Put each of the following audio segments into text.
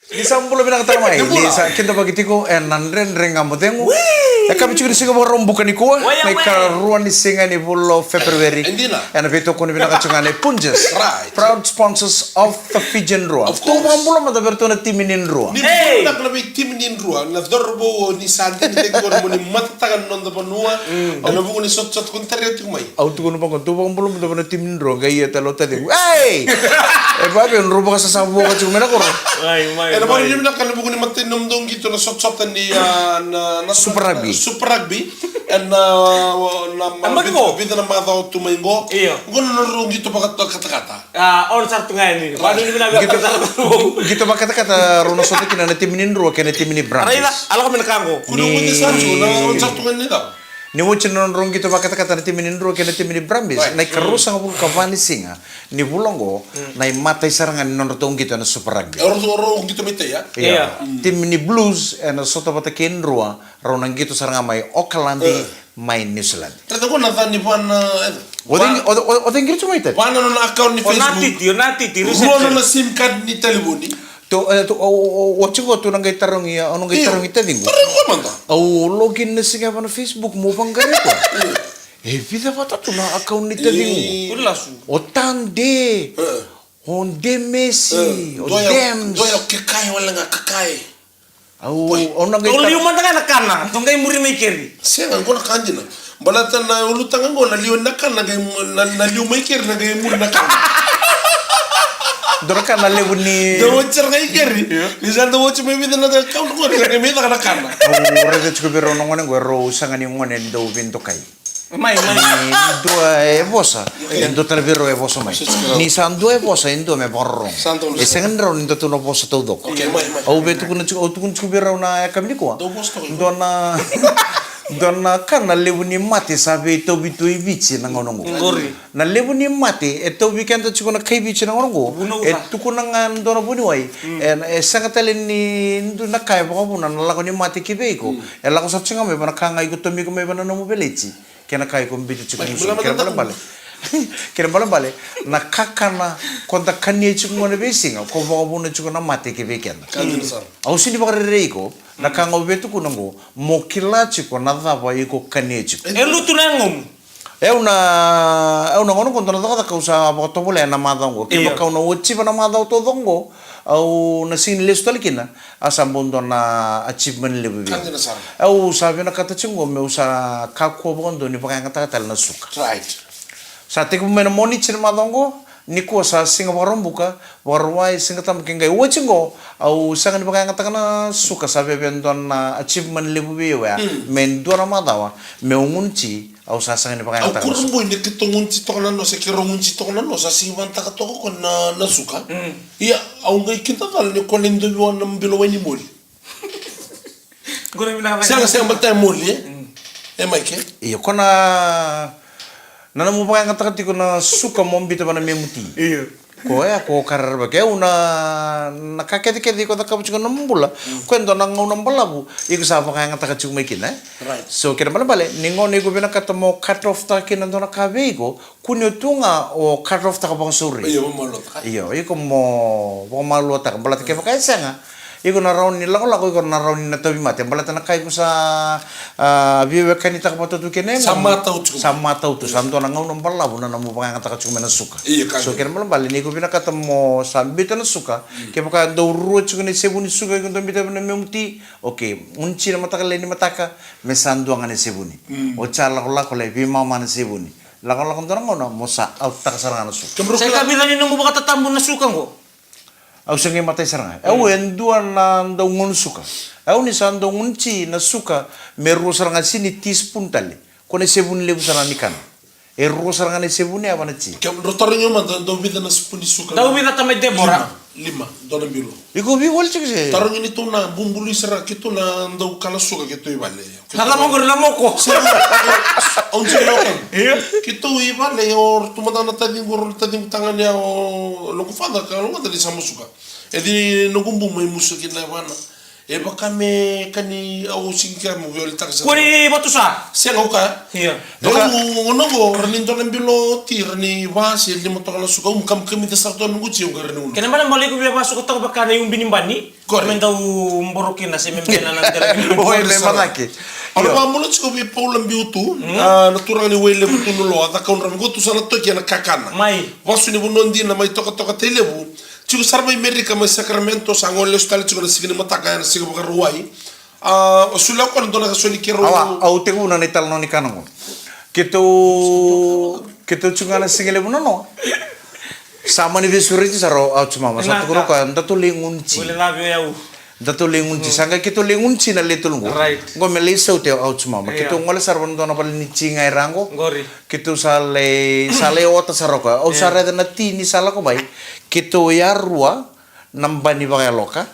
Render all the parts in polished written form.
Di sampulo pinakatamay. Lisa, kinta pagitiko, nandren rengamotengo. Kami juga singa mo bukan ni kuah. May karuan ni singa ni bulo February. Endina. Vito ko ni pinakachungan ni Punjas. Right. Proud sponsors of the Fijian Rua. Of course. Tumambulo mataberto na timinin Rua. Ni bulo nak lebih tim ni Rua. Na dorbo ni sandi ni tegor mo ni matatagan non da panua. Ano buko ni sot kun tere tu mai. Auto ko pang tumambulo mataberto na timinin Rua. Gaya talo tadi. Hey! Babe, on rubo ka sa sabo ka chumena ko. Ano ba ni nak ano buko ni matin nomdong gitu na sot ni na Super Rugby. Super Rugby. And vida na mga tao tumaingo. Iyo. Kung narong dito pa kata-kata. On sartu ngayon. Paano ni binabi Gitu ba kata-kata Rono Soto kina na timinin Rua kina timinin Brambis. Arayla, alam kami nakango. Kuno mo di sanso na on sartu ngayon nila. Ni mo chinon rong gitu ba kata-kata na timinin Rua kina timinin Brambis. Na karusa nga bul kavani singa. Ni bulongo na matay sarangan non rotong gitu na Super Rugby. Orang gitu mete ya. Iya. Tim ni Blues na Soto bata kin Rua ronang gitu sarangan may Auckland may New Zealand. Ternyata ko nadhan ni Juan Odeng gitu cuma itu. Juan na account ni Facebook. Nati, Ruan na SIM card ni telefoni. Watching tu nang gitarong iya, anong gitarong ita dingo. Parang ko man ta. Login na siya pa na Facebook mo pang gari ko. Vida pa tu na account ni dingo. Ulasu. Otande. Onde Messi. Odems. Doya kakay wala nga kakay. Onang Kalau gitarong. liu man tangan nakana, tunggai muri may keri. Siya nga ko na kanji na. Balatan na ulutangan ko na liwan na kan na liw may kir na gay muli na kan. Dora ka na lewu ni. Da wacer nga ikeri. Misal da wacer may vida na da account ko na may da kan. Rede chuko biro no ngone go ro sanga ni ngone do vinto kai. Mai. Dua vosa. Endo televiro e vosa mai. Ni san due vosa endo me borro. E sengen ro ndo tu no vosa todo. Okay, mai. Au betu kun chuko biro na kamni ko. Do vosa to. Dona kan na lewu ni mate sabe to bitu i bici na ngono ngo. Ngori. Na lewu ni mate e to weekend to chuko na kai bici na ngono ngo. E tu ko na ngan dona buni wai. E sanga tele ni ndu na kai ba ko na la ko ni mate ki be ko. E la ko sa chinga me bana kanga i ko to mi ko me bana no mo belechi. Kena kai ko bitu chuko musu. Kena bale. Na kakana konta kanie chuko ngone be singa ko ba ko buna chuko na mate ki be kena. Au sini ba re ko. Na kanga betu ko nango mokila chiko na dava iko kanie chiko. Elu tu nangum. Eu não gosto quando nada que usa a tobole na madango. Que boca uma uchiva na madao todongo. Au na sin lesto alikina asambondo na achievement level. Eu sabe na kata chingo me usa kako bondo ni baka ngata tal na suka. Right. Sa te ko mena moni chir madongo ni ko sa singa barom buka warwai singa tam kengai wachingo au sanga ni baka ngata kana suka sabe bendo na achievement level ya. Men do na madawa me ungunchi au sa sanga ni baka ngata. Au kurumbo ni kitongunchi to kana no se kirongunchi to kana no sa sibanta ka to ko na suka. Iya au ngai kinta dal ni ko lindo yo na mbilo wani moli. Guna mina. Sanga mbata moli. Maike. Iya kona nana mo baka ngata ko na suka mombi to bana memuti. Iya. Ko ko karar ba ke una nakakete ko da kabuch ko nambula ko endo nang unambalabu iko sa baka ngata ka chumay kin Right. So kira bale ningo ni go bina katamo cut off ta kin ando na kabego kunyo tunga o cut off ta ka bang suri. Iya mo malot. Iyo iko mo malota ka balat ke baka sanga. Iko na raun ni lang ko iko na raun ni na tabi mate balat na kai ko sa biwe kanita ka patutu kene Sama tau tu santo na ngau balabu na mo baka ngata ka chumay na suka. Iya kan. So kira bale ni ko bina katamo sambita na suka ke baka do ru chukune sebuni suka ko bita na memuti okay unchi na mataka le ni mataka mesando ngane sebuni o chala ko le bi mama na sebuni la ko ndo ngono mosa au tak saranga na suka Saya kabila ni nunggu baka tatambo na suka ko. au sengi matay saranga au endua na ndo ngun suka au ni sando unchi na suka meru saranga sini teaspoon tali ko ne sebuni le busana nikan ru saranga ne sebuni apa na chi Kam rotorinyo man do vida na spuni suka. Daw bina tamay Deborah. Lima dona biro. iko bi wol chike Tarong ini tu na bumbulu isara kito na do kala suka kito ibale. Kala mo gor lamo ko. On sila kan. Kito ibale or tumata na tading tangan niya o loko fada ka lo ngata di sama suka. Edi no gumbu may musukin na bana. E baka me kani au singkira mo viol tak sa. Kuri batu sa. Siang au ka. Iya. Doka ngono go ranin to nambilo tir ni wasi di moto kala suka kam kami ta sarto nungu ci ngar nu. Kena mana mali ko biya masuk ko baka na yung binimbani. Correct. Men daw mborokin na si membena na dala. Boy le manaki. Ano ba mulut ko bi paulam biutu naturang ni wele butu nulo ata kaun ram go tu sana to kiana kakana. Mai. Wasu ni bunon din na may toka telebu. Chico sarma Amerika may Sacramento sa ngol hospital chico na sige ni mataka na sige baka ruwai. Sula ko ndo na kasoni kero. Awa, au te una ni tal no ni kanango. Kito chunga na singele no. Sama ni visuri saro au chuma masa tu ka ndatu lingunci. Boleh labio ya u. Ndatu lingunci sanga kito lingunci na litulungo. Right. Ngo mele sau te au chuma. Kito ngole sarban do na pal ni cingai rango. Gori. Kito sale ota saroka. Au sare na tini sala ko bai. Kito ya rua nambani bagai loka.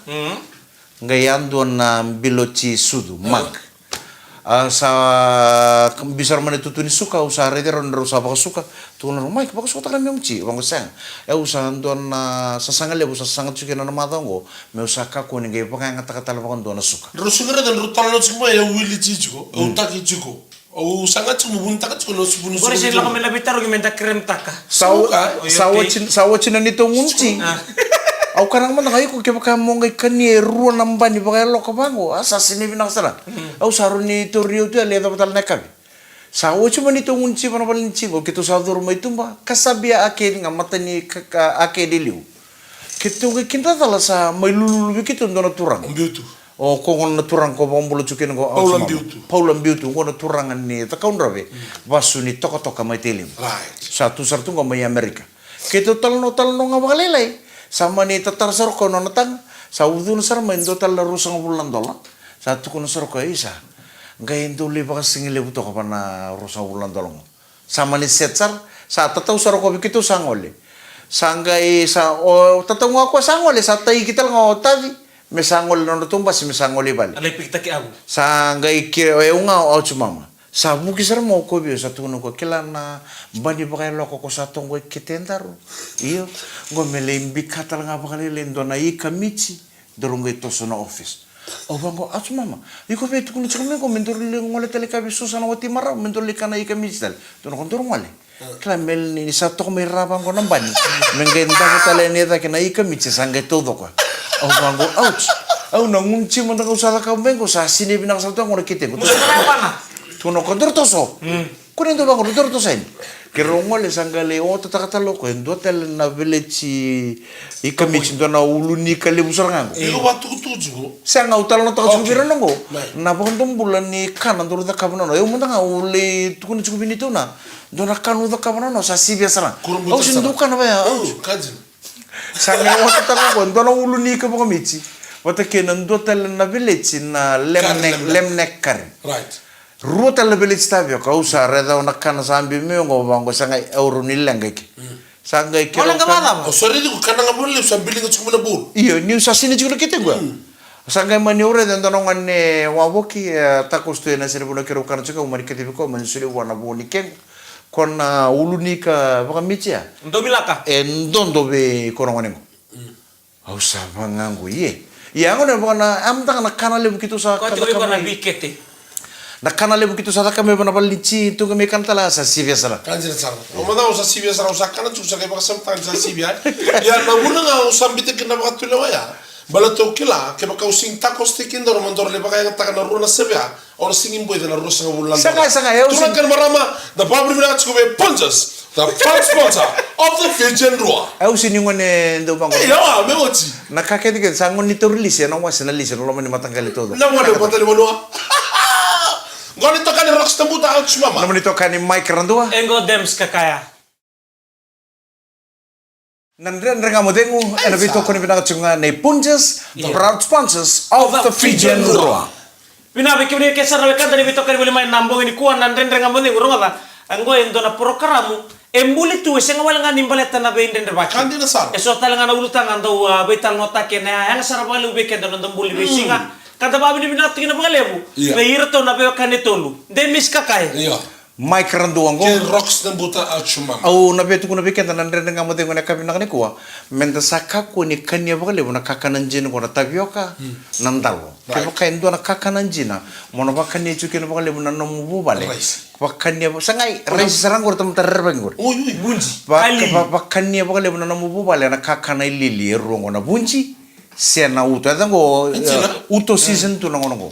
Ngayandu na biloci sudu mag. Sa bisar mana tutuni suka usare de ron rosa baka suka tunan rumai baka suka takkan memci bang sang usaha don sa sangale usa sangat suka na madango me usaka ko ni gay baka ngata kata baka don suka Rusungere dan rutal no chuma ya wili chico. Au taki chico. Au sangat chuma bunta ka chico no subunu. Gori sila kami labitaro gimenta krem taka. sawacin nito ngunci au karang mana kayo ko kaya mo ngay kani ruan nambani baka loko bango asa sini binang sana au saruni to rio tu ale dapat na kabi sawo cuma nito ngunci pana palin cigo kito sa durma itu ba kasabia ake nga matani ake diliu kito ke kinta tala sa may lulu kito ndona turang Biutu. o ko na turang ko bambulo chukin ko Paulan biutu ko na turangan ni takaun rabe basu ni toka may tilim Right. satu sartu ko may Amerika kito talno nga bakalelay sama ni tatar sarko no natang sa udun sar main do tal rusang bulan dola satu kono sarko isa gain duli baka singile buto ka na rusang bulan dolong sama ni setsar sa tataw sarko bikitu sangole sangai sa o tataw nga ko sangole sa tay kital nga otadi me sangol no tumba si me sangole bal Alay pikta ki abu. sangai ki e unga o chumama sa buki sar mo ko bi sa tuno ko kilana bani bakay loko ko sa tonggo kitendaro iyo ngo melembi katal nga bakali lendo na ikamichi dorong ito sa office o bango at mama iko be tukuno chukumi ko mentor le ngole tele kabi susana wati mara mentor le kana ikamichi dal tuno ko dorong wale kala mel ni sa to may rabang ko ng bani mengenda ko tale ni da kina ikamichi sangay todo ko o bango ouch au nangunchi mo na ko sa ka bengo sa sinibi na sa to ngone kite ko Musa apa na? tuno ko dortoso kunin do bango dortosen kirongole sangale o tatakata loko endo tel na village ikamichi do na uluni kali busarngango Iko ba tuju. sanga utal no taka subira nango na bondom bulan ni kanan do da kabano no yo munda nga ule tukuni chukubini to na do na kanu da kabano no sa sibia sara au sinduka na ba ya Kajin. sanga o tataka ko do na uluni ka bokamichi wata kenan do tel na village na lemnek kar Right. ruota le village tabio ka usa reda ona kana sambi miongo bango sanga euro nilenga ki sanga ki Wala nga mata ba? O sorry di ko kana nga bulle sa biling at chuma na bul. iyo ni sa sini juga kita gua sanga mani ore dan tonongan ne waboki takos tu na sini buna kiro kana chuka umari ketibi ko man suli wana boni ken kona ulunika baka michia Ndo bilaka. endondo be koronganengo ausa bangangu ye ya ngone bana amta kana kana le begitu sa Kau tiba iba na bikete. na kana le begitu sa kami bana balici tu kami kantala sa sivia sala Kajin sar. O mana usa sibia sar usa kana chusa kay baka sometimes sa sibia. Ya na muna nga usa bite kina baka tulawa ya. Bala to kila ke baka using takos tikin do mandor le baka nga taka na runa sebia. Or singing boy na rusa nga bulan. Saka, ya Tulang kan marama the public minutes ko be punches. The proud sponsor of the Fijian Rua. au sini ngone ndo bango Ya, me ochi. na kakek dikit sangon ni release ya no mas na lise no man matanggal ito Na mo le patali mo no. Ngoni to kan rocks tambuta out no mama. man ito kani mic randua Engo dems kakaya. nandren renga modengu ana bito ko ni pinakachunga nei punches the proud sponsors of the Fijian Rua Pinabi kini kesar na kanta ni bitokan boleh main nambong ini kuan nan rendre ngamon ni urang apa? Anggo endo na programo embuli tu senga wala nga nimbaleta na be rendre baca. Kandi na sar. Eso tal nga ulutang ando betal nota ke na yang sar balu be ke don buli be singa. Kata babi ni binat tingna bagalebu. Iya. Be irto na be kanetolu. Demis kakai. Iya. Mike randuang ko. Ke rocks na buta out shumam. Au na betu kuna bikenta na ndre nga mate ngone kabi nakani kuwa. Menda saka ko ni kanya bakale na kakanan jin ko na tapioka nandalo. Ke bakain do na kakanan jina. Mono bakani chuke na bakale na nomu bubale. Bakanya sangai rice sarang ko tam terbang ko. Uy bunji. Bakanya bakale na nomu bubale na kakana lili rongo na bunji. Sena uto adango uto season tu nangono ko.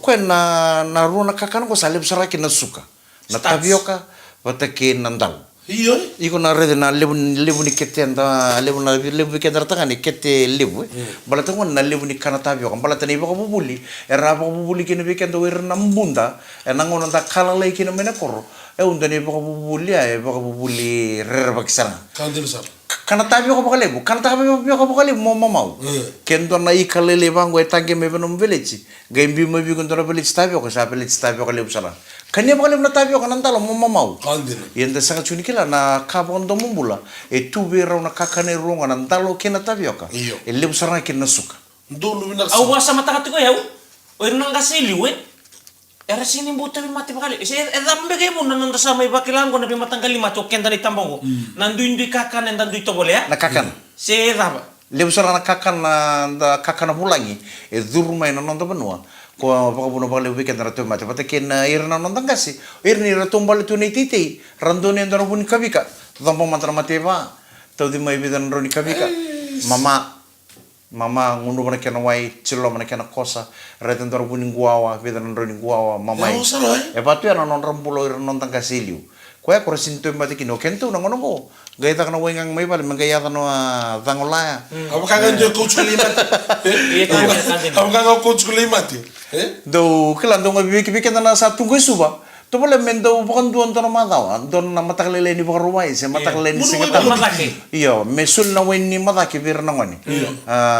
Kwen na runa kakana ko salib saraki na suka na tapioka watake nandal iyo iko na rede na lebu ni kete anda lebu ke dartanga ni kete lebu balata ko na lebu ni kana tapioka balata ni bako bubuli era bako bubuli kene be kendo wer na mbunda nangono da kala lai kene mena koro unda ni bako bubuli bako bubuli rerba kisana kandil sar kana tapioka bako lebu kana tapioka bako lebu mau kendo na ikalele bango etange me benom village gambi mo bi gondora village tapioka sa village tapioka lebu sala kanya bako lebu na tapioka nantalo mau kandil yenda sanga chuni kila na kabondo mumbula tu bera na kakane ronga nantalo kena tapioka lebu sala kena suka ndulu binak au wasa matakati ko yau o irna ngasili we era sini buta bi mati bakali se edam be kemo nan sa mai bakilango na bi matanggali mato kenda ni tambongo nandu indi kakan and nandu to boleh na kakan se edaba lebu sala na kakan na kakana pulangi durma ina nonto benua ko baka buno bale weekend na to mate pate ken irna nondang kasi irni ra tombal tu nei titi randone ndaro buni kabika tampo mantra mate ba to di mai bidan roni kabika mama ngundu mana kena wai chilo mana kena kosa reten ndaro buni guawa bidan roni guawa mama e patu ya non rambulo irna nondang kasi liu ko ya ko sinto mate kino kento na ngono ko gaita kana wengang mai bale mengaya tano tangola apa kangen jo coach kulimat apa kangen coach kulimat do kelando ngabi biki na sa tunggu suba to boleh mendo bukan duan tono matawa don na mataklele ni bukan rumah se mataklele ni singata iyo mesul na weni mataki bir na ngoni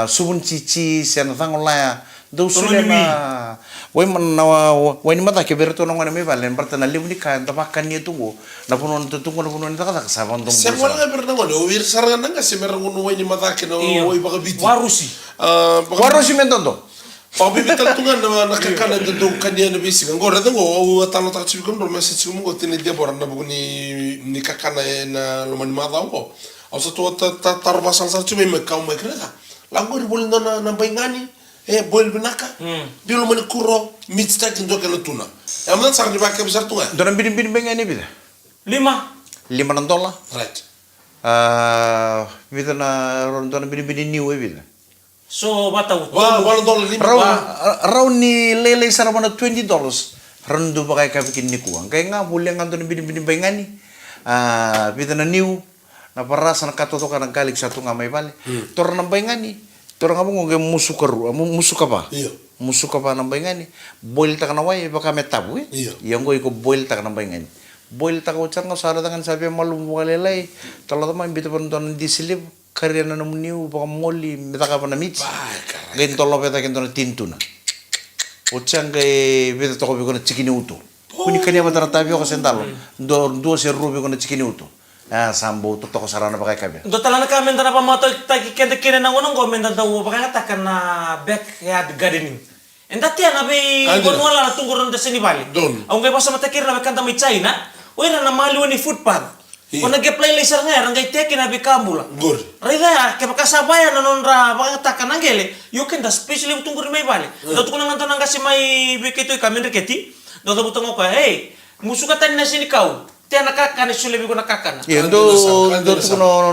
subun cici sen tangola do sulema weni mataki bir to ngoni me balen partana libni kan tapakan ni tunggu na punon tunggu na punon ta kata sabon tunggu se wala bir na ngoni wir saranga nga se merangun weni mataki no oi baga biti warusi mentondo Papi bital tungan na nakakana dito kanya na bisi kan gora dango o talo ta chibi kon message ko mo tini dia boran na bugo ni kakana na lumani mata ko o sa to ta tarba sang sa chibi me ka me kreta lango ri bolin na baingani bol binaka bi lumani kuro mitsta kin do kala tuna amna sar ni ba ka bisar tunga dona bini bengani bida 5 nandola right bida na dona bini niu bida so batau $1 raw ni lele sarabana $20 randu pakai kabikin ni kuang kaya nga boleh nganto ni bini bengani bida na niu na parasa na katoto ka nagkalik sa tunga may bale tora na bengani tora nga mo musuka pa na bengani boil ta ka na way baka metabu yang ko boil ta ka na bengani boil ta ka uchar nga sara tangan sabi malumbu kalelay tala tama imbito pa nito disilib karya na namuniu baka moli mitaka pa na mitsi gain tolo peta kento na tintuna uchang kay bita toko biko na chikini uto kuni kanya ba tara tabi ako sentalo do se rubi ko na chikini uto sambo to toko sarana pa kay kabe do talana ka menda na pamato taki kende kene na ngonong ko menda daw baka takan na backyard gardening enda tia na be kon wala na tunggu ronda sini bali ang kay basa matakir na kanta may China oira na maliwa ni footpath kung nag-apply laser nga, ranggay teki na bikambula. Good. Raya, kaya kasabaya na nonra, baka taka nanggele, you can da, especially tunggu rin may bali. Dato ko nang nanto nang kasi may bikito kamin riketi, dato butang ko hey, musuka tayo na sinikaw, tiya nakakana, sulebi ko nakakana. Iya, do ko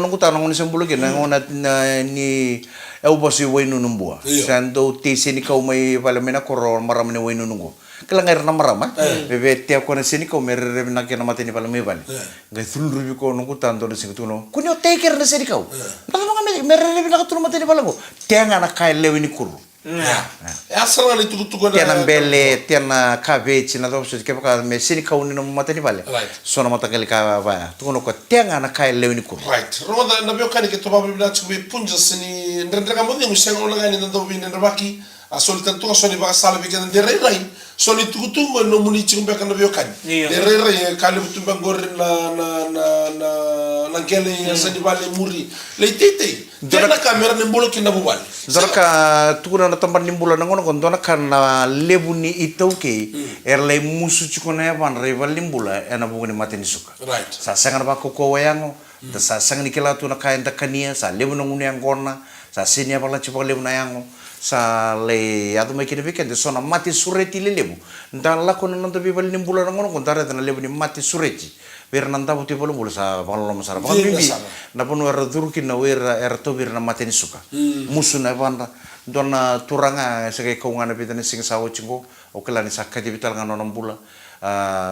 nung kutanong ni sambulugin, nang na ni Eubos yung way nunumbuwa. Sando sinikaw may palamina koro marami na way nununggo. Kelangar na marama, bebe tiap ko na sinikaw may rerebe na kinamati ni palamay bali. Gay thulrubi ko nung kutanto na sinikaw, kunyo take care na sinikaw. Baka mga may rerebe na katunamati ni palamay. Tiya nga na kaya lewi ni kuro. Asal nga nitututugan na... Tiyan ang bele, tiyan na cabbage, na tapos kaya baka may sinikaw ni nung mata ni bali. So na matagal ka ba, tukuno ko, tiyan nga na kaya lewi ni kuro. Right. Roma na biyo kani kito babi bila chubi punjas ni ndrendra mo ni musang ulang ni nando bin ndrbaki asol tantu asol ba sala bi kan de rai so ni tukutungo no muni chumbe kan biyo kani de rai kali butumba ngor na angkele sa di bali muri le tete tena kamera ne mbolo kina bubali Zaraka tukuna na tamban nimbula na ngono kon dona kana lebu ni itauke erle musu chukuna ya ban rival nimbula ena buguni mateni suka right sa sangar ba ko wayango da sa sang ni kila tu na kain da kania sa lebu na nguni angona sa sini apa la chipa lebu na yango sa le adu mai kini weekend so na mati sureti le lebu nda la kono nanda bibal nimbula na ngono kon tare na lebu ni mati sureti wer nanda buti bolu bolu sa balolo masara ba bibi na pun wer durkin na wer to wer na mateni suka musu na banda dona turanga sege kaungana pitane sing sawo chingo okelani sakati bital ngano nambula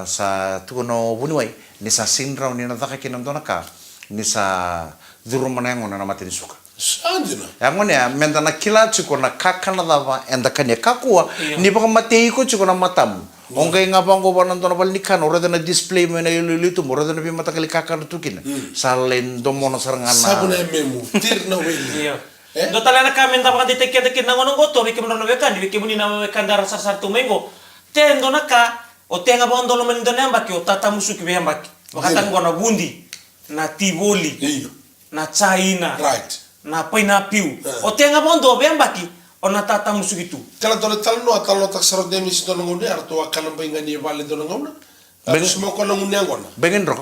sa tuno bunuai ni sa sindrau ni na taka kinam dona ka ni sa duru manango na mateni suka Sandina. Yangon ya mentana kila chiko na kakana dava enda kanya kakua ni baka matei ko chiko na matamu. Ongkai ngapang ko banan tona bal nikan ora na display mo na ilulitu mo ora na bi mata kali kakana tukina. Salen do mono sarangana. Sabuna memu tir na weli. Do talana kamen ta baka detek na ngono goto biki mo na wekan biki mo ni na wekan dar sar tumengo. Tendo naka o tenga bondo lo men dona mbaki o tata musuki be mbaki. Wakatan ko na bundi na tiboli. Na China. Right. Na paina piu o tenga bondo bembaki o na tata musugitu kala tole talno atalo tak sarot demi sito ngone arto akana benga ni vale do ngona beng smo ko ngone ngona bengen ro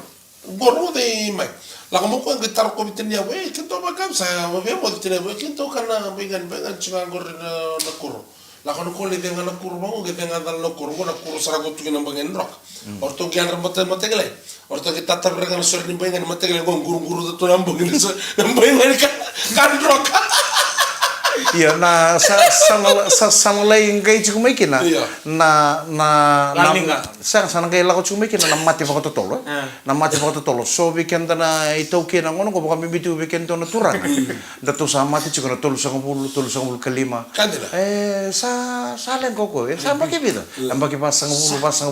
gorro de mai la como ko ngitar ko bitnya we kinto bagam sa we mo bitnya we kinto kana bengan chinga gorre na kuro la kono ko le denga na kuro bango ge denga dal no kuro na kuro sara go tukina bengen rok orto gian ramate gele orto ke tata berga na sorni bengan mate gele guru to nambo gele so bengan kan rok iya na sa lain kai chiku mai kina na sana kai lako chiku mai kina na mati fa tolo na mati fa tolo so weekend na itau kina ngono ko baka bibitu weekend na turang da to sa mati chiku na tolu sa ngul kalima sa len koko sa baki bida ambaki pasang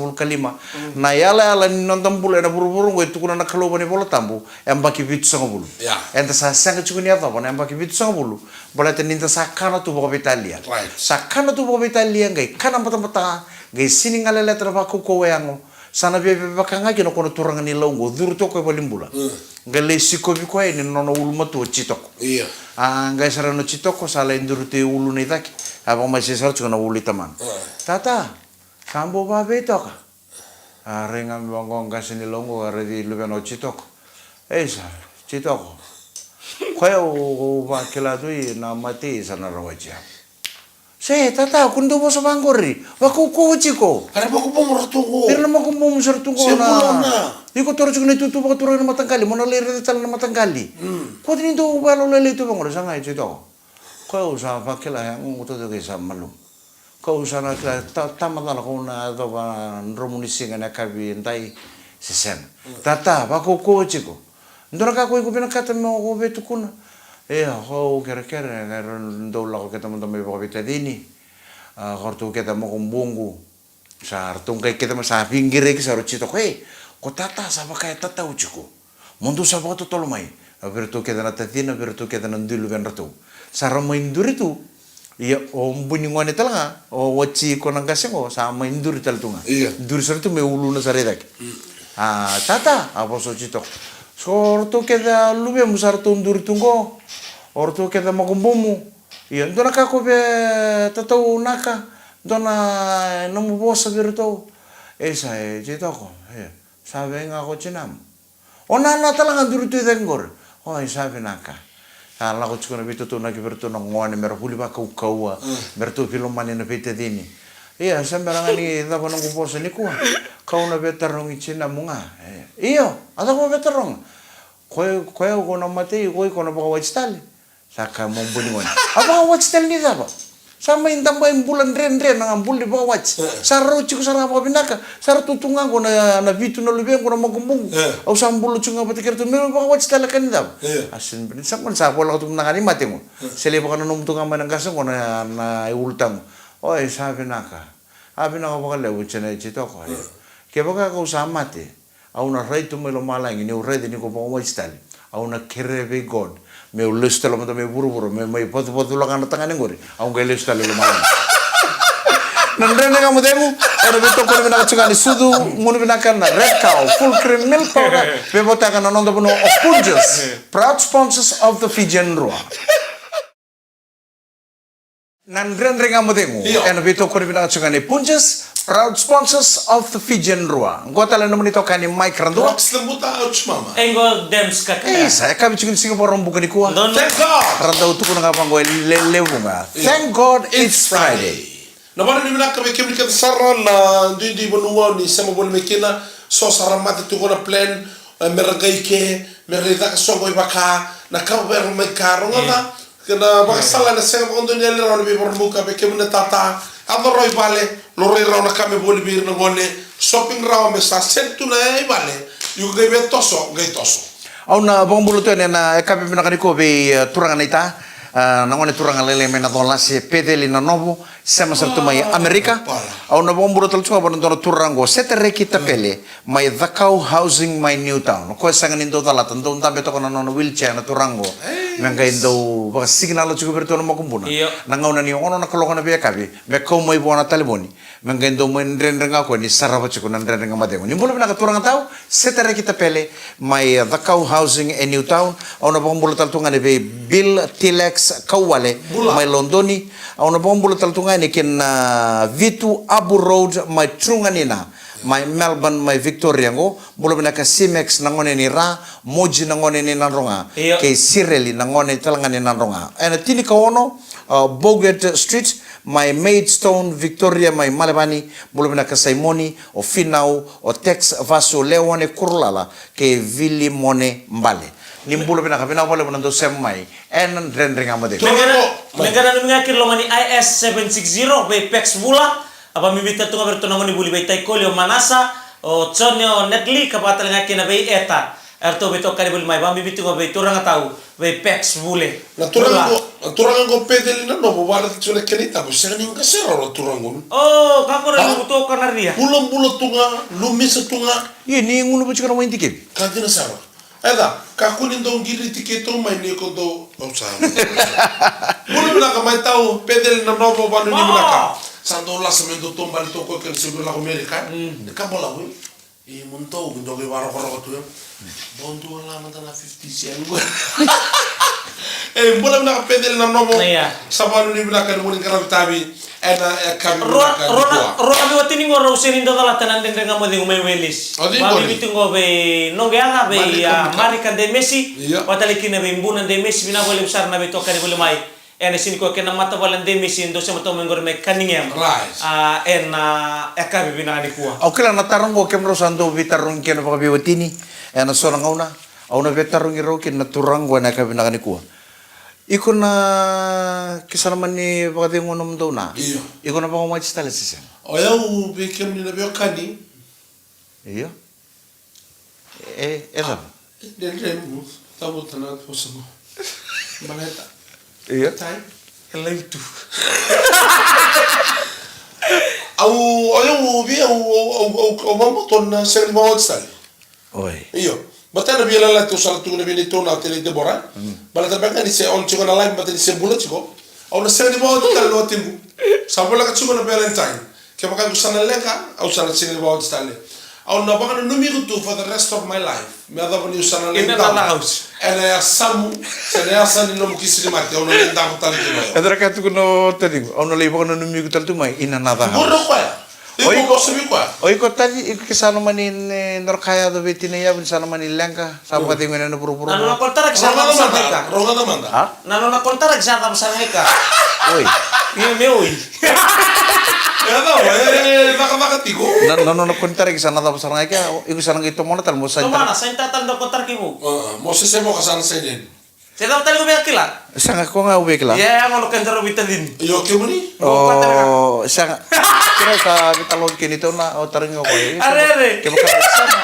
bul kalima na yala ni nonton bulu na buru-buru ngo tukuna na kalo bani bola tambu ambaki bitu sa ngul enta sa sanga chiku ni ata bana ambaki bitu sa ngul bola teninta sakana tu boko Italia. Sakana tu boko Italia ngai kana mata ngai sini ngalele tra ba ko yango. Sana be bakanga kino kono turanga ni longo dur to ko balimbula. Ngai le siko bi ko ni nono ulma tu chitoko. Iya. Ngai sarano chitoko sala induru te ulu ni taki. Aba ma sesar chuna uli taman. Tata, sambo ba be toka. Renga mbongo ngai ni longo are di lubano chitoko. Esa chitoko. Kaya o bakila dui na mati sana rawaja. Se tata kundo boso bangori. Waku ko chiko. Are ba ko bong rotungo. Pero mo ko bong rotungo na. Iko toro chiko ni tutu ba toro na matanggali. Mo na lere tal na matanggali. Ko din do balo lele tu bangori sanga chito. Kaya usa bakila yang uto de sa malum. Ko usa na tama na ko na do ba romunisinga na kabi ndai sesen. Tata waku ko chiko. Ndora ka ko ikupina kata mo ko betu kuna. Ho kere ndo la ko kata mo me bo betadini. Hortu kata mo kumbungu. Sa artung kay kita mo sa pinggire ki sa ruchito ko ko tata sa ba kay tata uchiko. Mundu sa ba to tolomai. Abertu kata na tatina abertu kata na ndulu ben ratu. Sa ramo induri tu. Iya o mbuni ngone talanga o wachi ko nang kasengo sa ma induri taltunga. Induri sa tu me ulu na sa redak. Tata apa so chito. So orto keda lube musar tundur tunggo orto keda makumbumu iya dona kako be tatau naka dona namu bosa birto esa jito ko sabe nga ko chinam ona na talangan durtu dengor sabe naka ala ko chukuna bitu to naki berto no ngone mer huli ba kau kaua berto filomani na pete dini iya sambaranga ni da bono ko bosa ni kuwa kau na betarong ichina munga iyo ada ko betarong koe ko na mate koe ko na baka wachtal saka mo buningon aba wachtal ni daba sama indam ba bulan ren nang buli baka wach saro chiku sara ba binaka sar tutunga ko na vitu na lubeng ko na magumbung au sambulu chunga patikir tu me baka wachtal kan dab asin bin sakon sa bola tu nangani mate mo sele baka no numtunga man ngasa ko na ultang oi sabi naka abina ko baka lewu chene chito ko ke baka ko samate au na rei tu me lo malangi ni urei ni ko baka wachtal au na kerebe god me ulustelo mo me buru-buru me potu la kana tangane ngori au ngai lustelo lo malangi Nandrene nga modemu, eno beto ko na katsuga ni sudu, munu binakan na red cow, full cream milk powder, bebota ka nanondo puno of Punjas, proud sponsors of the Fijian Rua. Nandrene nga modemu, eno beto ko na katsuga ni Punjas, proud sponsors of the Fijian Rua. Gota lang naman ito kani Mike Rando. What's the muta ouch mama? Enggo dems ka kaya. Saya kami cikin Singapore bukan di kuah. Thank God. Randa utuk ko na nga panggoy lewu nga. Thank God it's Friday. Na bana ni mina kami kami kat saran na di bonungo ni sama bon mekina so saran mate tu kona plan meragai ke merida ka songo ibaka na ka ber me karo ngata kena bakasala na senga bondo ni ala ron bi bormuka be kemna tata adoroi bale loroi rauna kami boli bir na ngone shopping rawa me sa sentu na ai bale yu gai be toso gai toso Au na bong bulu tu na kami pinakani ko be turangan ita. Nangone turangan lele mena dola si pedeli na novo sama sartu mai Amerika. Au na bong bulu talchua bono dono turango setere kita pele mai Dhakau housing my new town. Ko sangan indo dala tanto unta beto kono no wheelchair na turango. Menga indo baka signal chugo berto no makumbuna. Nangauna ni ono na kolokona be kabi. Me ko mai bona taliboni. Menga indo men renga ko ni saraba chugo nan renga madengo. Ni bulu na turangan tau setere kita pele mai Dhakau housing a new town. Au na bong bulu taltunga ne be Bill Tilex Kawale mai Londoni. Au na bong bulu taltunga ne ken Vitu Abu Road mai Trunganina. Mai Melbourne mai Victoria ngo bulu bina ka Simex nangone ni ra moji nangone ni nanronga ke Sireli nangone talangane nanronga ena tini ka ono Boget Street mai Maidstone Victoria mai Malebani bulu bina ka Saimoni o Finau o Tex Vaso Leone Kurlala ke Vili Mone Mbale nimbulu bina ka bina bole bonando semai en rendring amade Negara ngakir lo mani IS 760 be Pex Bula apa mibita tunga bertonangon ni buli bay Taikolio Manasa o Chonyo Netli kapatal ngaki na bay Eta erto beto kari buli may ba mibita tunga bay turang atau bay Pex Bule na turango pedeli na no bala tsule kenita bo sening ka sero lo turango oh kako na buto kanaria bulo tunga lumisa tunga ye ni ngunu buchikara mo indike kadina sero eda kakuni ndo ngiri tiketo mai ni ko do osa bulo bina ka mai tau pedeli na no bo banu ni bina ka Santo la semendo tombal to ko ken sibula ko Amerika de kabola wi e monto ndo ke baro ko to bondu la manda na 50 cent e bola na pedel na nomo sabanu ni bla kan woni garam tabi ena e kam ro abi watini ngoro useni ndo dala tanan den ngamo de ngome welis babi bitingo be nongeala be marika de Messi watali kina be mbuna de Messi bina bole usar na be tokani bole mai ene sini ko kena mata walan de Messi ndo sama to mengor me kaningem eka bibina ni kuwa au kila na tarongo kemro santo bitarung kena pa biwatini ena sona ngauna au na bitarung iro kena turango na ka binakani kuwa iko na kisana mani bakati ngonom do na iko na pa machi tala sisen o ya u be kem ni na be kani iyo eda den mu tabu tanat posamo baleta iya tai ela itu au eu vi au mambo tonna ser mo sali oi iyo batana biela la to sala tu na bini to na tele de bora bala ta banga ni se on chiko na live batani se bula chiko au na ser mo tal lo tingu sabola ka chiko na valentine ke baka ku sana leka au sana sini mo stale au na baka no mi to for the rest of my life me ada bani sana leka na house ela ya samu se ya sana no mukisi mate au na lenda ko tal ke edra ka tu no tadi au no lebo no mi kutal tu mai ina nada burro kwa oi ko sebi kwa oi ko tadi kisana manin norkaya do betina ya bin sana manin lengka sabu kati ngene no puru-puru nano na kontara kisana masareka ronga na manda nano na kontara kisana masareka oi me oi ya da baka tiko nano na kontara kisana da pasaranga ka iku sana gitu mona tal mo sa to mana sa tal do kontar kibu mo se mo kasana senen se da tal ko be akila sanga ko nga uwe kila ya ngono kentaro bitadin yo ke muni oh sanga kira sa bitalon kini to na o taringo ko are ke baka sana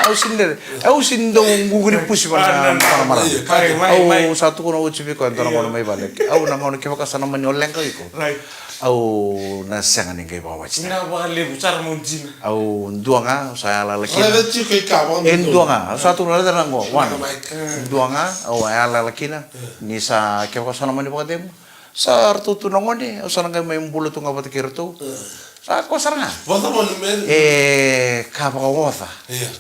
au sindo nguguri pusi para mara au satu ko no uchibi ko antara ngono mai balik au na ngono ke baka sana manoleng ko iko right au na sanga ni ke bawa ina ba le bucar munjin au duanga saya la laki ala ti ke ka ba en duanga satu na da ngo wan duanga au ala lakina ni sa ke baka sana mani baka demo sa artu tu nongone au sana ngai mai mbulu tu ngabat kirtu Sa ko saranga. Volta mo men. Kapakawotha. Iya.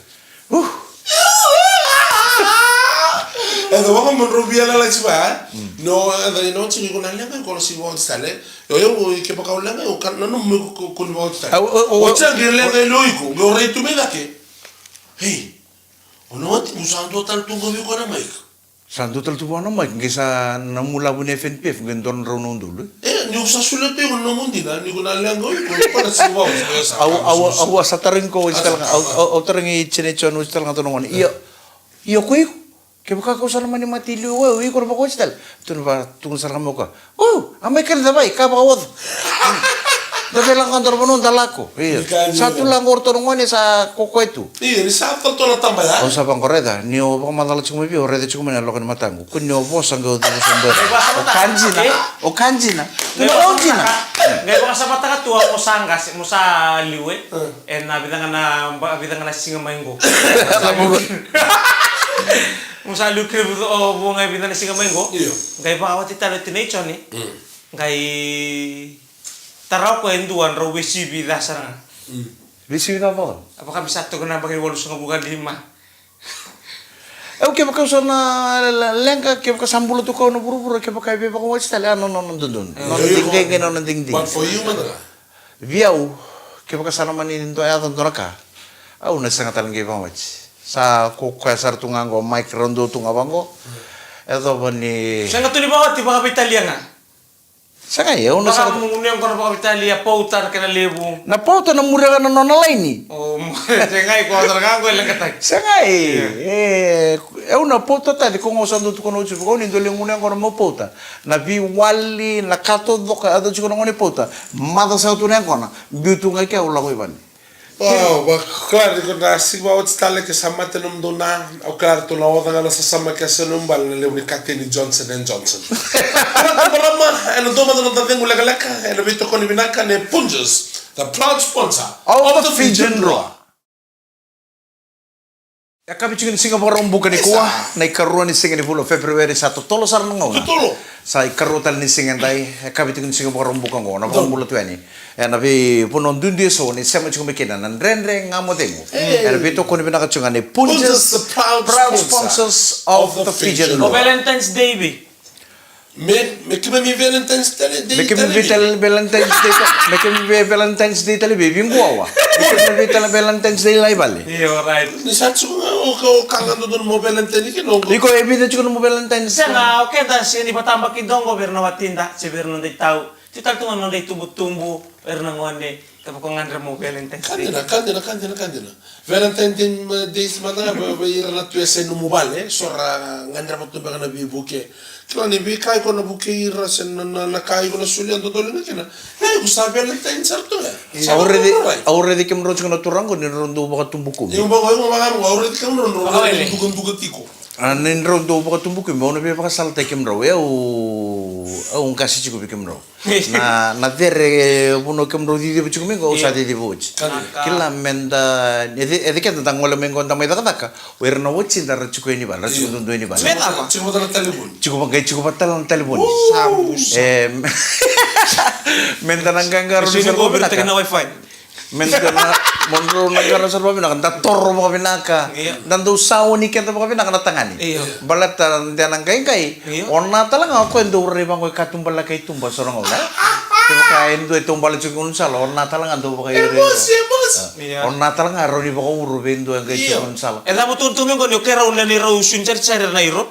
Edo wako monrobia la chiba. No, no chi ko na lenga ko si wo stale. Yo ke pa ka lenga o kan no mo ko ni wo stale. O cha ge lenga loiko, go re tu me da ke. Hey. Ono usando tal tungo bi ko na mai. Santo tal tuwa na mai ngisa namula bu ne FNPF ngendon rono ndulu. Ni usa sulle te no mundi na ni ko na lenga ko para si wo. Au asataring ko iskal au taringi chene chonu iskal ngato ngon. Iyo ko ke baka ko sana mani mati liu we ko ba ko istal. Tun ba tun sana mo ka. Oh, amay kan da bai ka ba wad. Dove lang kantor mo nun dalako. Iya. Satu lang orto ngon sa koko itu. Iya, ni sa to na tambaya. O sa bangkoreda, ni o ba madala chimo bi o rede chimo na lokan matangu. Kunyo bo sanggo do somber. O kanji na. Ngai ba sa mata ka tua mo sangas mo sa liwe. Na bidang na singa mango. Mo sa liwe o bo ngai bidang na singa mango. Ngai ba awat talo tinay choni. Ngai tarau ko enduan ro wisi bi dasar. Bisi ka ba? Apakah bisa to na bagi 8,5 bukan 5? Eu ke baka sana lenga ke baka sambulo tu ko no buru-buru ke baka be baka watch tale no dundun. No ding no ding. But for you madala. Viau ke baka sana manin to ya ton ka. Au na sanga talang ke ba watch. Sa ko ka sar tungango mic rondo tungabango. Edo bani. Sanga tu ni bawa ti baka Italiana. Sanga eu na Baka sa mungunyang ko na baka Italia pautar kana lebu. na pauta na mura na nona laini. Oh, sengai ko tarang ko lang katay. Sanga eu na pauta ta de ko ngosando tu kono chuko ni dole ngune ko mo pauta. Na vi wali na kato do ka ado chuko ngone pauta. Mada sa tu ne kona. Biutu ngai ke ula ko iban. Wow, ba claro que na sigma o stale que samate num dona, o claro to lawa nga sa sama que se num bal le uni Katini Johnson and Johnson. Pero programa en do ma do tengo la galaka, en vito con binaka ne Punjas, the proud sponsor Of the Fijian Raw. Kami cikin Singapore orang bukan ikuah, na ikaruan ni singa ni bulan Februari 1 tolo sar nangau. Tolo. Sa ikarutal ni singa dai, kami cikin Singapore orang bukan ko, na bulan tu ni. Nabi punon dundi so ni sama cikin bikin nan renre ngamo tengu. Nabi to koni binaka cungan ni Punjas, the proud sponsors of the Fijian O Raw. Valentine's Day bi. Me que me Valentine's Day. Valentine's Day tali baby ngua. Mekim Valentine's Day lai bali. Iya, right. Ni sa tsunga o kangando don mo Valentine que no. Iko ebida cikin mo Valentine's. Sanga okay ta sini patamba kidongo berna watinda, si berna dai tau. Ti tal tungan no dai tumbu-tumbu berna ngone kapag ngandra mo Valentine's Day. Kandina. Valentine Day semata ba ira na tuese no mobile, sora ngandra mo tumba na bibuke. Kila ni bi kai ko na buke ira sen na kai ko na sulian do dole na kina. Gusta Valentine sarto ya. Already kem ro cikin turango ni rondo baka tumbuku. Yung ba ko mga already kam ron bugun tiko. Anin rondo baka tumbuku mo na baka salta kem ro un kasi chiku kem ro. Na dere uno kem ro di chiku mengo usa di voce. Kila menda ede ke tentang ngola mengo ndamai daka werna woci dar chiku ni bal chiku ndo ni bal. Chiku na telefon. Chiku batal telefon. Menda nanganggar Sini ko bertek na wifi. Mentana monro negara serba binaka dator mo binaka dan do sawo ni kenta mo binaka natangani balat dan kai onna talang ako endo re bango katumbala kay tumba sorong ola kaya kay endo tumbala chungun salo onna talang ando ba kay onna talang aroni ba ko uro bendo kay chungun salo Eda mo tuntumin ko ni kera ulan ni raw suncer na iro.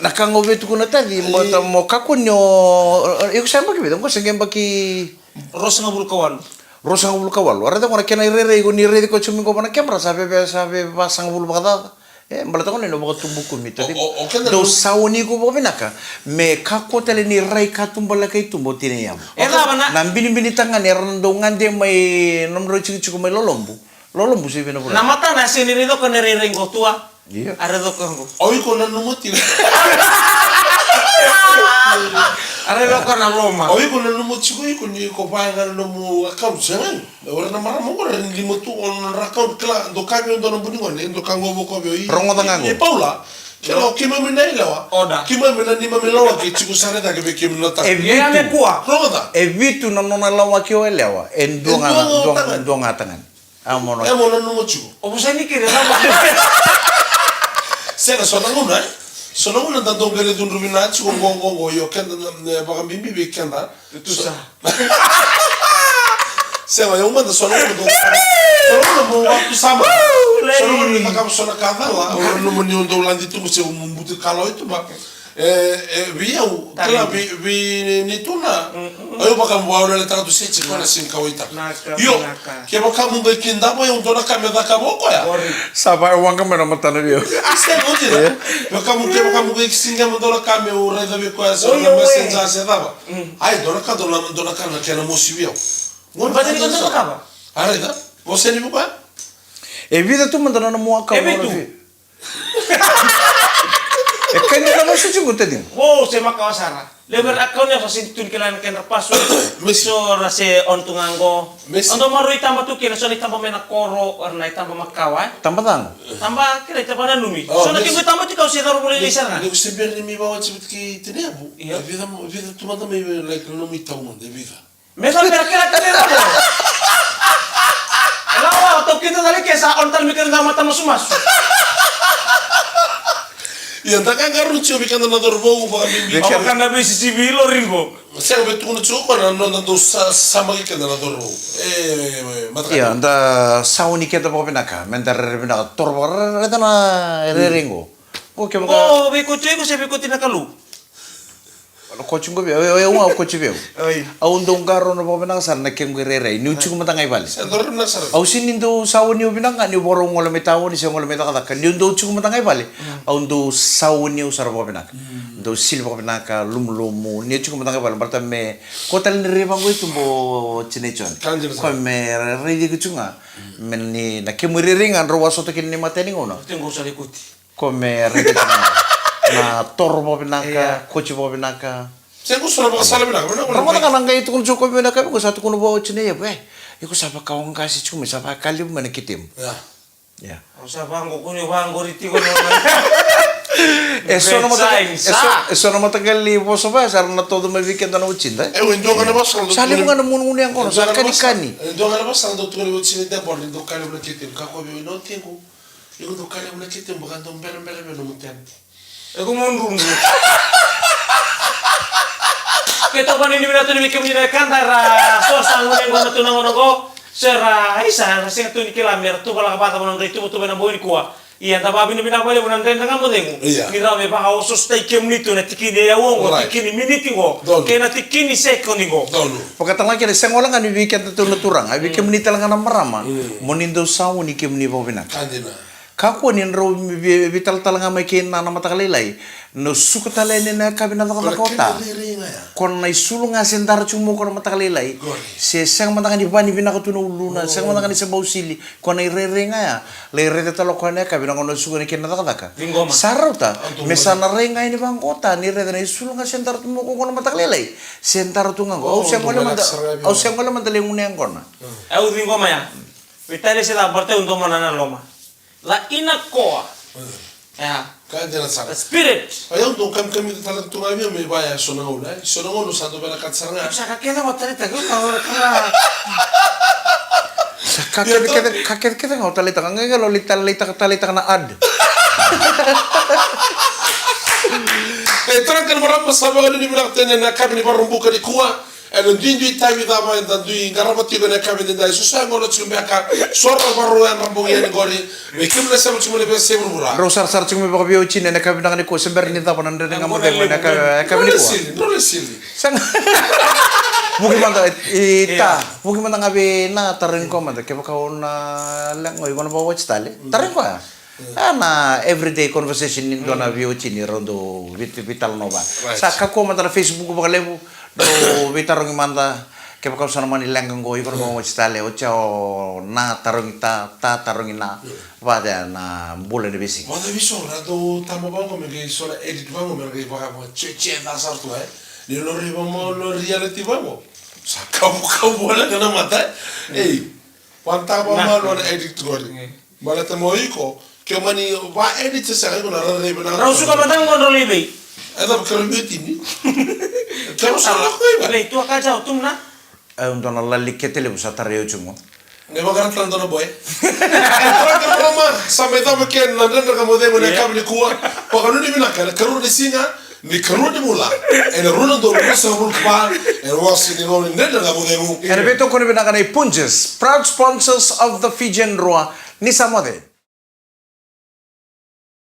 Nakangobe tu kuna tadi mo kakunyo iko samba kibito ko sengem baki Ros nga bulkawan. Rosang bulu kawal, ada orang kena ire ko ni ire ko cumi ko mana kamera sabe pasang bulu bakada. Balata ko ni no baka tumbuku mito. Do sauni ko bo binaka. Me kako tele ni rai katumbala kay tumbo tiniyam. Nam bini tangan ni rando ngande may nomro chiku may lolombu. Lolombu si bina pula. Namata na sinirido ko ni ire ko tua. Are do ko ngo. Oy ko na numuti. Are do ko na Roma. Oy ko na numuti ko ni ko pa nga no mo account sangan. Ora na mara mo ko ni limo tu on account kla do cambio do no buningon do kango bo ko be. Rongo tangango. E Paula Kelo kima mina ilawa. Oda. Kima mina ni mamilawa ke chiku sare da ke be kim nota. Dia ame kuah. Ronga. Evitu na nona lawa ki o elewa. En duanga tangan. Amono. Emo na numo chiku. O saya ni kira nama. Sena sonanguna. Sonanguna da dongere dun rubina chiku ngongo yo kenda baka bimbi be kenda. Itu sah. Sema yung manda sonanguna do. Sonanguna mo waktu sama. Sonanguna kita kamu sona kadala. Orang numo ni undo landi tu mesti membutuh kalau itu mak. Biau kala bi ni tuna. Ayo baka mo wala ta tu sechi kona sin kawita. Yo, ke baka mo be kinda mo yung dona kame da kamo ko ya. Sapa uang ka mena mata na bio. Sema odi na. Baka mo be singa mo dona kame o reda be ko ya so na messenger se daba. Ai dona ka na kena mo sibiu. Mo ba ni ko dona ka ba? Areda. Você ni buka? Evita tu manda na mo ka. Evitu. Kanya na mo siya chungo tadi. Oh, saya makaw sara. Level account niya sa sintul kilan ken paso. So rase ontungango. Ondo maru itamba tu kina so itamba mena koro or na itamba makawai. Tambah tang. Tamba kira itamba na numi. So na kingo itamba tikau si taru boleh lisar na. Nego se ber ni mi bawa chibit ki tene abu. Vida tu manda me like numi tau mon de vida. Mesa pera kira tene na mo. Lawa to kita dali kesa ontal mikir na mata mo sumas. Yang tak kan karun cio bikin na dorbo baka bimbi. Apa kan nabi sisi bilo ringo. Saya betul nu cio kan no na do sama ki na dorbo. Matra. Iya, anda sauni kita bawa pinaka, mentar pinaka torbor reda na reringo. Oke, mga Oh, biko cuy ko sabi ko tinakalu. coaching ko bio, yung coach bio. Au ndong karo na bawa pinaka sana kem rere, ni ucu ko matangay bali. Saya dorong na sar. Au sin indo sauni o pinaka ni borong ngola metawo ni siya ngola metaka kan. Ni undo ucu ko matangay bali. Au ndo sauni o sar bawa pinaka. Ndo sil bawa pinaka lumlumu, ni ucu ko matangay bali. Berta me kota ni ribang ko itu bo cinechon. Ko me redi ko chunga. Men ni na kem riringan ro waso to kin ni mateni ngono. Tunggu usah ikuti. Ko me redi na tor bawa pinaka, coach bawa pinaka. Saya ko sura baka sala bilang. Ramo na kanang itu kung cukup na kami ko satu kuno bawa cine ya, Iko sapa kawang kasih cuma sapa kali mana kitim. Ya. Ya. Usah bangko kunyo bangko riti ko no. Eso no matagal libo sa ba, sarang na todo may weekend na uchinda. Indo ka na ba sa Salim nga namun ang kono, sa kani-kani. Indo ka na ba sa doktor ni uchin de bor indo ka na kitim. Kako bi no tingo. Indo ka na kitim baka ndong bere no mutian. Eko munrum. Kita kan ini bina tu ni bikin ni kantara so sangu yang guna tu nangono ko sera isa sing tu ni kilamer tu bala kapata mo nang itu tu bina boy ni kuah. Iya taba bina bale bunan den ngam dengu. Ni rawe pa ha so stay kem ni tu na tikini ya wongo tikini miniti go. Kena tikini sekoni go. Pagkatang lagi sa ngolang ani weekend tu naturang, ay weekend ni talaga na marama. Monindo sawo ni kem ni bobina. Kanjina. Kako ni ro vital talaga may kin na matakalilay. No sukatalay ni na kabina na kota. Kon na isulong nga sentar chumo kon matakalilay. Si sang matakani bani bina ko tuno luna, sang matakani sa bausili. Kon na irere nga ya. Le irere talo kon na kabina kon sugo ni kin na taka. Saraw ta. Mesa na re nga ni bang kota ni irere na isulong nga sentar tumo kon matakalilay. Sentar tu nga go. Au siang wala mandali ngune ang kon na. Au ringo maya. Vitale sila barte undo manana loma. La inakoa. Ya. Kanjina sara. Spirit. Ayaw dong kami talaga tungabi may baya sonango na. Sonango no sado bela katsaranga. Saka keda mo tali tago kala. Kakek kita nggak talita kan nggak lo talita na ad. Terang kan berapa sahabat ini bilang tanya nak kami barumbuka di kuah. Eno dindi tawi dama enda dui ngarabati ko na kami dinda susa ngono chumbe aka sorra barro yan rambong yan gori me kimle sam chumle be sebura Rosar sar chumbe baka biyo chine na kami nangani ko sember ni tapo nande ngamo de na kami ni ko. No le sili. Sang Mungkin manda mungkin manda ngabe na tarin ko manda ke baka na lang ngoy kono bawa chitale. Tarin ko ya. Na everyday conversation ni dona biyo chini rondo vital nova. Sa kako manda na Facebook ko baka lebu do bitarong manda ke baka sana mani langgang goy kono bawa chitale o chao na tarong ta tarong na vada na bulan de besi. Manda biso rado tamo bango me ke sola edit bango me ke baka mo che da sartu ni lo ribamo lo reality bango. Sa kamu bola kana mata. Panta ba lo edit gori. Bala tamo iko Kaya mani, ba edit sa sakin ko nararay ba na. Raw suka matang kontrol ibe. Ito ba kalumit ini? Kaya salah ko iba. Ibe, tuwa ka jaw, tum na. Ay, untuk nalalik kita lebu sa tareo cungo. Ngayon magarat lang doon na boy. Ito ka broma. Sampai tayo makiyan nandan na kamote mo na kabili kuha. Pag ano ni minaka, karoon ni singa, ni karoon ni mula. E na runan doon mo sa mulk pa. E wasi ni ngawin nandan na kamote mo. Ano ba ito kung ibinakan ay Punjes, proud sponsors of the Fijian Roa ni Samode.